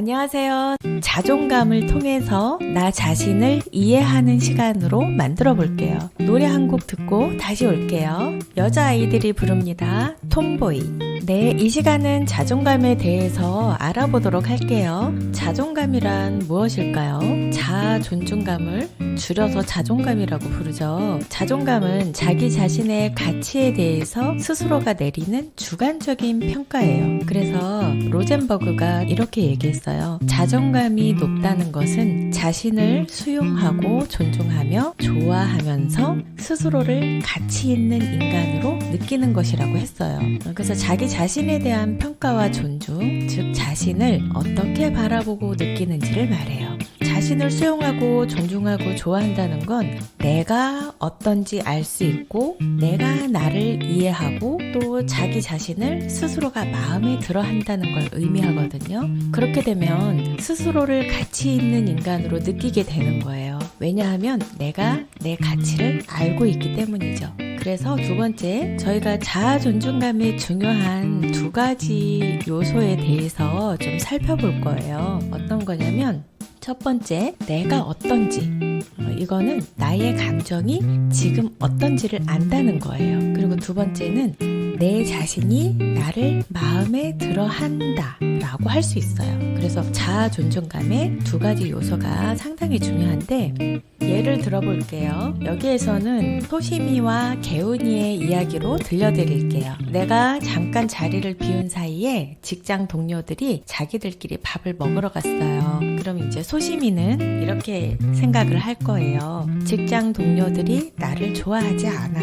안녕하세요. 자존감을 통해서 나 자신을 이해하는 시간으로 만들어 볼게요. 노래 한 곡 듣고 다시 올게요. 여자아이들이 부릅니다. 톰보이. 네, 이 시간은 자존감에 대해서 알아보도록 할게요. 자존감이란 무엇일까요? 자아 존중감을 줄여서 자존감이라고 부르죠. 자존감은 자기 자신의 가치에 대해서 스스로가 내리는 주관적인 평가예요. 그래서 로젠버그가 이렇게 얘기했어요. 자존감이 높다는 것은 자신을 수용하고 존중하며 좋아하면서 스스로를 가치 있는 인간으로 느끼는 것이라고 했어요. 그래서 자기 자신에 대한 평가와 존중, 즉 자신을 어떻게 바라보고 느끼는지를 말해요. 자신을 수용하고 존중하고 좋아한다는 건 내가 어떤지 알 수 있고 내가 나를 이해하고 또 자기 자신을 스스로가 마음에 들어 한다는 걸 의미하거든요. 그렇게 되면 스스로를 가치 있는 인간으로 느끼게 되는 거예요. 왜냐하면 내가 내 가치를 알고 있기 때문이죠. 그래서 두 번째, 저희가 자아 존중감의 중요한 두 가지 요소에 대해서 좀 살펴볼 거예요. 어떤 거냐면 첫 번째, 내가 어떤지. 이거는 나의 감정이 지금 어떤지를 안다는 거예요. 그리고 두 번째는 내 자신이 나를 마음에 들어 한다 라고 할 수 있어요. 그래서 자아 존중감의 두 가지 요소가 상당히 중요한데 예를 들어볼게요. 여기에서는 소심이와 개운이의 이야기로 들려드릴게요. 내가 잠깐 자리를 비운 사이에 직장 동료들이 자기들끼리 밥을 먹으러 갔어요. 그럼 이제 소심이는 이렇게 생각을 할 거예요. 직장 동료들이 나를 좋아하지 않아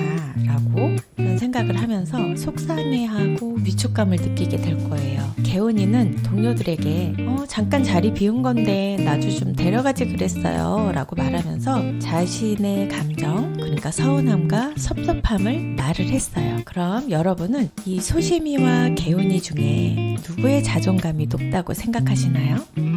라고 그런 생각을 하면서 속상해하고 위축감을 느끼게 될 거예요. 개운이는 동료들에게 잠깐 자리 비운 건데 나도 좀 데려가지 그랬어요 라고 말하면서 자신의 감정, 그러니까 서운함과 섭섭함을 말을 했어요. 그럼 여러분은 이 소심이와 개운이 중에 누구의 자존감이 높다고 생각하시나요?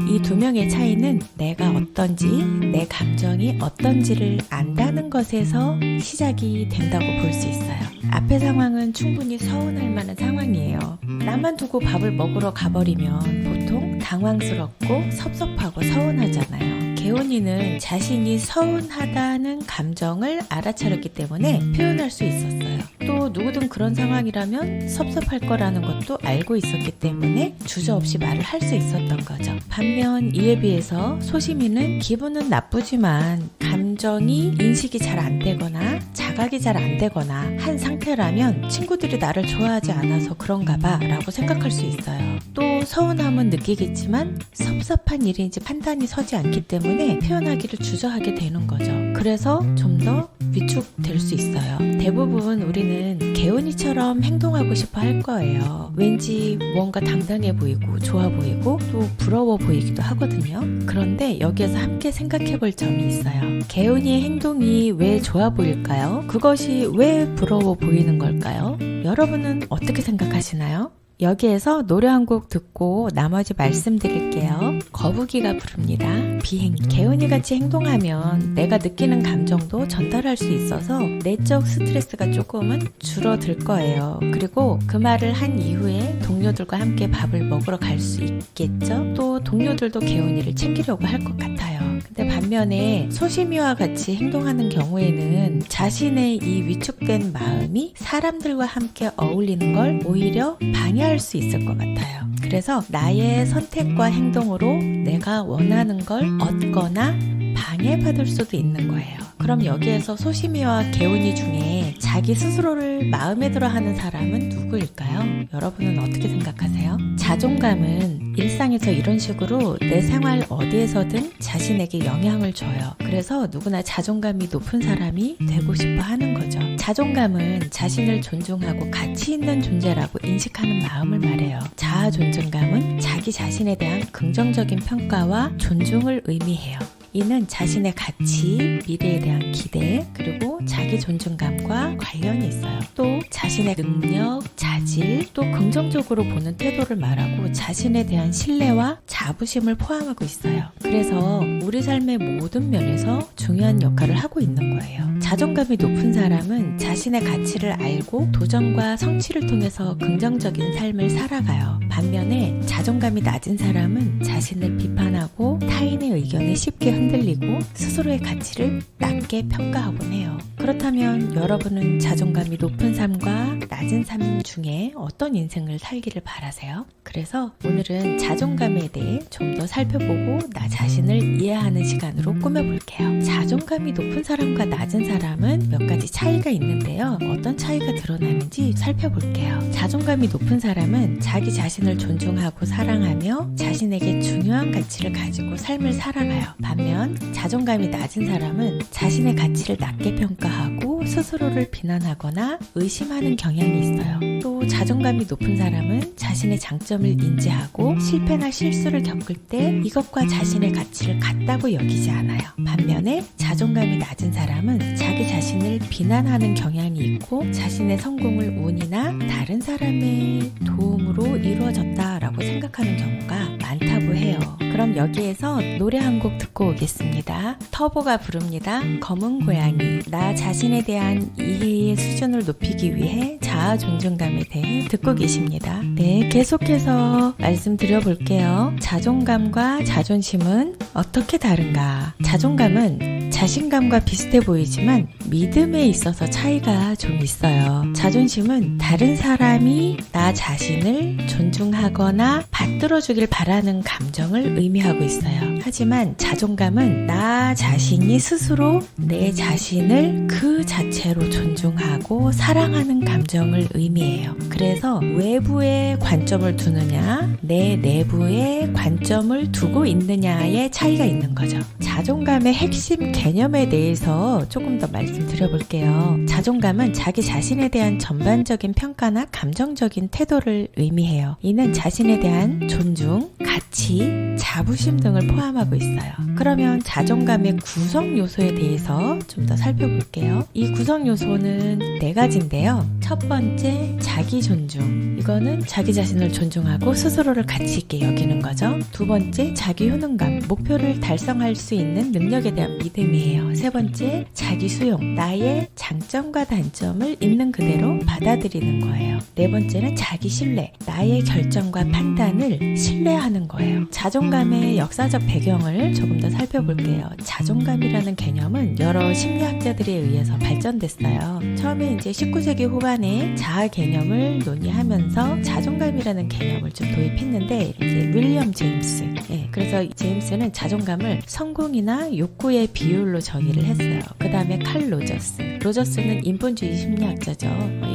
이 두 명의 차이는 내가 어떤지, 내 감정이 어떤지를 안다는 것에서 시작이 된다고 볼 수 있어요. 앞의 상황은 충분히 서운할 만한 상황이에요. 나만 두고 밥을 먹으러 가버리면 보통 당황스럽고 섭섭하고 서운하잖아요. 개운이는 자신이 서운하다는 감정을 알아차렸기 때문에 표현할 수 있었어요. 또 누구든 그런 상황이라면 섭섭할 거라는 것도 알고 있었기 때문에 주저없이 말을 할 수 있었던 거죠. 반면 이에 비해서 소심이는 기분은 나쁘지만 감정이 인식이 잘 안 되거나 자각이 잘 안 되거나 한 상태라면 친구들이 나를 좋아하지 않아서 그런가 봐 라고 생각할 수 있어요. 또 서운함은 느끼겠지만 섭섭한 일인지 판단이 서지 않기 때문에 표현하기를 주저하게 되는 거죠. 그래서 좀 더 위축될 수 있어요. 대부분 우리는 개운이처럼 행동하고 싶어 할 거예요. 왠지 무언가 당당해 보이고 좋아 보이고 또 부러워 보이기도 하거든요. 그런데 여기에서 함께 생각해 볼 점이 있어요. 개운이의 행동이 왜 좋아 보일까요? 그것이 왜 부러워 보이는 걸까요? 여러분은 어떻게 생각하시나요? 여기에서 노래 한 곡 듣고 나머지 말씀드릴게요. 거북이가 부릅니다. 비행기. 개운이같이 행동하면 내가 느끼는 감정도 전달할 수 있어서 내적 스트레스가 조금은 줄어들 거예요. 그리고 그 말을 한 이후에 동료들과 함께 밥을 먹으러 갈 수 있겠죠? 또 동료들도 개운이를 챙기려고 할 것 같아요. 근데 반면에 소심이와 같이 행동하는 경우에는 자신의 이 위축된 마음이 사람들과 함께 어울리는 걸 오히려 방해할 수 있을 것 같아요. 그래서 나의 선택과 행동으로 내가 원하는 걸 얻거나 방해받을 수도 있는 거예요. 그럼 여기에서 소심이와 개운이 중에 자기 스스로를 마음에 들어 하는 사람은 누구일까요? 여러분은 어떻게 생각하세요? 자존감은 일상에서 이런 식으로 내 생활 어디에서든 자신에게 영향을 줘요. 그래서 누구나 자존감이 높은 사람이 되고 싶어 하는 거죠. 자존감은 자신을 존중하고 가치 있는 존재라고 인식하는 마음을 말해요. 자아 존중감은 자기 자신에 대한 긍정적인 평가와 존중을 의미해요. 이는 자신의 가치, 미래에 대한 기대, 그리고 자기 존중감과 관련이 있어요. 또 자신의 능력, 자질, 또 긍정적으로 보는 태도를 말하고 자신에 대한 신뢰와 자부심을 포함하고 있어요. 그래서 우리 삶의 모든 면에서 중요한 역할을 하고 있는 거예요. 자존감이 높은 사람은 자신의 가치를 알고 도전과 성취를 통해서 긍정적인 삶을 살아가요. 반면에 자존감이 낮은 사람은 자신을 비판하고 타인의 의견에 쉽게 흔들리고 스스로의 가치를 낮게 평가하곤 해요. 그렇다면 여러분은 자존감이 높은 삶과 낮은 삶 중에 어떤 인생을 살기를 바라세요? 그래서 오늘은 자존감에 대해 좀 더 살펴보고 나 자신을 이해하는 시간으로 꾸며볼게요. 자존감이 높은 사람과 낮은 사람은 몇 가지 차이가 있는데요. 어떤 차이가 드러나는지 살펴볼게요. 자존감이 높은 사람은 자기 자신을 존중하고 사랑하며 자신에게 중요한 가치를 가지고 삶을 살아가요. 반면 자존감이 낮은 사람은 자신의 가치를 낮게 평가하고 스스로를 비난하거나 의심하는 경향이 있어요. 또 자존감이 높은 사람은 자신의 장점을 인지하고 실패나 실수를 겪을 때 이것과 자신의 가치를 같다고 여기지 않아요. 반면에 자존감이 낮은 사람은 자기 자신을 비난하는 경향이 있고 자신의 성공을 운이나 다른 사람의 도움으로 이루어졌다라고 생각하는 경우가 많다고 해요. 그럼 여기에서 노래 한 곡 듣고 오겠습니다. 터보가 부릅니다. 검은 고양이. 나 자신에 대한 이해의 수준을 높이기 위해 자아 존중감에 대해 듣고 계십니다. 네, 계속해서 말씀드려볼게요. 자존감과 자존심은 어떻게 다른가? 자존감은 자신감과 비슷해 보이지만 믿음에 있어서 차이가 좀 있어요. 자존심은 다른 사람이 나 자신을 존중하거나 받들어주길 바라는 감정을 의미하고 있어요. 하지만 자존감은 나 자신이 스스로 내 자신을 그 자체로 존중하고 사랑하는 감정을 의미해요. 그래서 외부에 관점을 두느냐, 내 내부에 관점을 두고 있느냐의 차이가 있는 거죠. 자존감의 핵심 개념에 대해서 조금 더 말씀드려볼게요. 자존감은 자기 자신에 대한 전반적인 평가나 감정적인 태도를 의미해요. 이는 자신에 대한 존중, 가치, 자부심 등을 포함하고 있어요. 그러면 자존감의 구성 요소에 대해서 좀 더 살펴볼게요. 이 구성 요소는 4가지인데요. 첫 번째, 자기 존중. 이거는 자기 자신을 존중하고 스스로를 가치 있게 여기는 거죠. 두 번째, 자기 효능감. 목표를 달성할 수 있는 능력에 대한 믿음이에요. 세 번째, 자기 수용. 나의 장점과 단점을 있는 그대로 받아들이는 거예요. 네 번째는 자기 신뢰. 나의 결정과 판단을 신뢰하는 거예요. 자존감의 역사적 배경을 조금 더 살펴볼게요. 자존감이라는 개념은 여러 심리학자들에 의해서 발전됐어요. 처음에 이제 19세기 후반에 자아 개념을 논의하면서 자존감이라는 개념을 좀 도입했는데 이제 윌리엄 제임스. 그래서 제임스는 자존감을 성공이나 욕구의 비율로 정의를 했어요. 그 다음에 칼 로저스. 로저스는 인본주의 심리학자죠.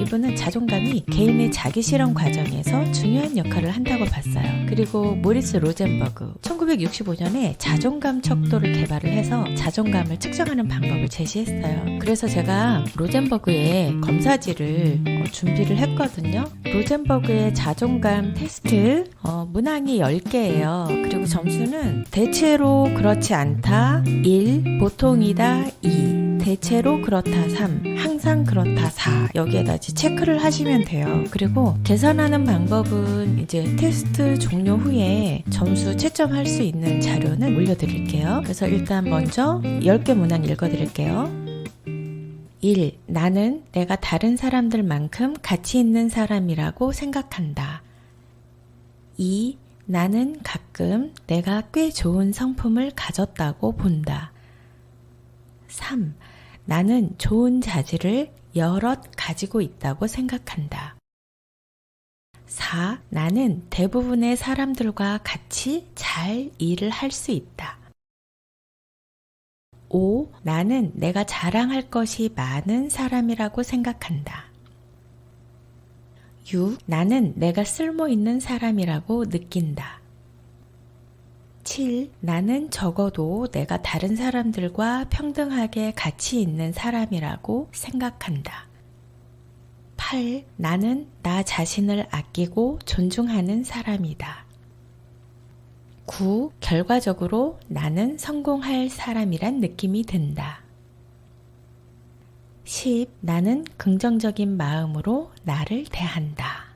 이분은 자존감이 개인의 자기 실현 과정에서 중요한 역할을 한다고 봤어요. 그리고 모리스 로젠버그 1965년에 자존감 척도를 개발을 해서 자존감을 측정하는 방법을 제시했어요. 그래서 제가 로젠버그의 검사지를 준비를 했거든요. 로젠버그의 자존감 테스트 문항이 10개예요. 그리고 점수는 대체로 그렇지 않다 1, 보통이다 2, 대체로 그렇다 3, 항상 그렇다 4. 여기에다 이제 체크를 하시면 돼요. 그리고 계산하는 방법은 이제 테스트 종료 후에 점수 채점할 수 있는 자료는 올려드릴게요. 그래서 일단 먼저 10개 문항 읽어드릴게요. 1. 나는 내가 다른 사람들만큼 가치 있는 사람이라고 생각한다. 2. 나는 가끔 내가 꽤 좋은 성품을 가졌다고 본다. 3. 나는 좋은 자질을 여럿 가지고 있다고 생각한다. 4. 나는 대부분의 사람들과 같이 잘 일을 할 수 있다. 5. 나는 내가 자랑할 것이 많은 사람이라고 생각한다. 6. 나는 내가 쓸모 있는 사람이라고 느낀다. 7. 나는 적어도 내가 다른 사람들과 평등하게 가치 있는 사람이라고 생각한다. 8. 나는 나 자신을 아끼고 존중하는 사람이다. 9. 결과적으로 나는 성공할 사람이란 느낌이 든다. 10. 나는 긍정적인 마음으로 나를 대한다.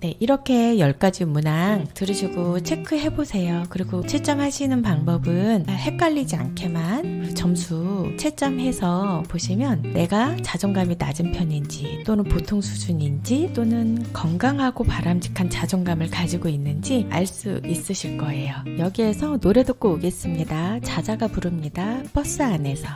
네, 이렇게 10가지 문항 들으시고 체크해보세요. 그리고 채점하시는 방법은 헷갈리지 않게만 점수 채점해서 보시면 내가 자존감이 낮은 편인지 또는 보통 수준인지 또는 건강하고 바람직한 자존감을 가지고 있는지 알 수 있으실 거예요. 여기에서 노래 듣고 오겠습니다. 자자가 부릅니다. 버스 안에서.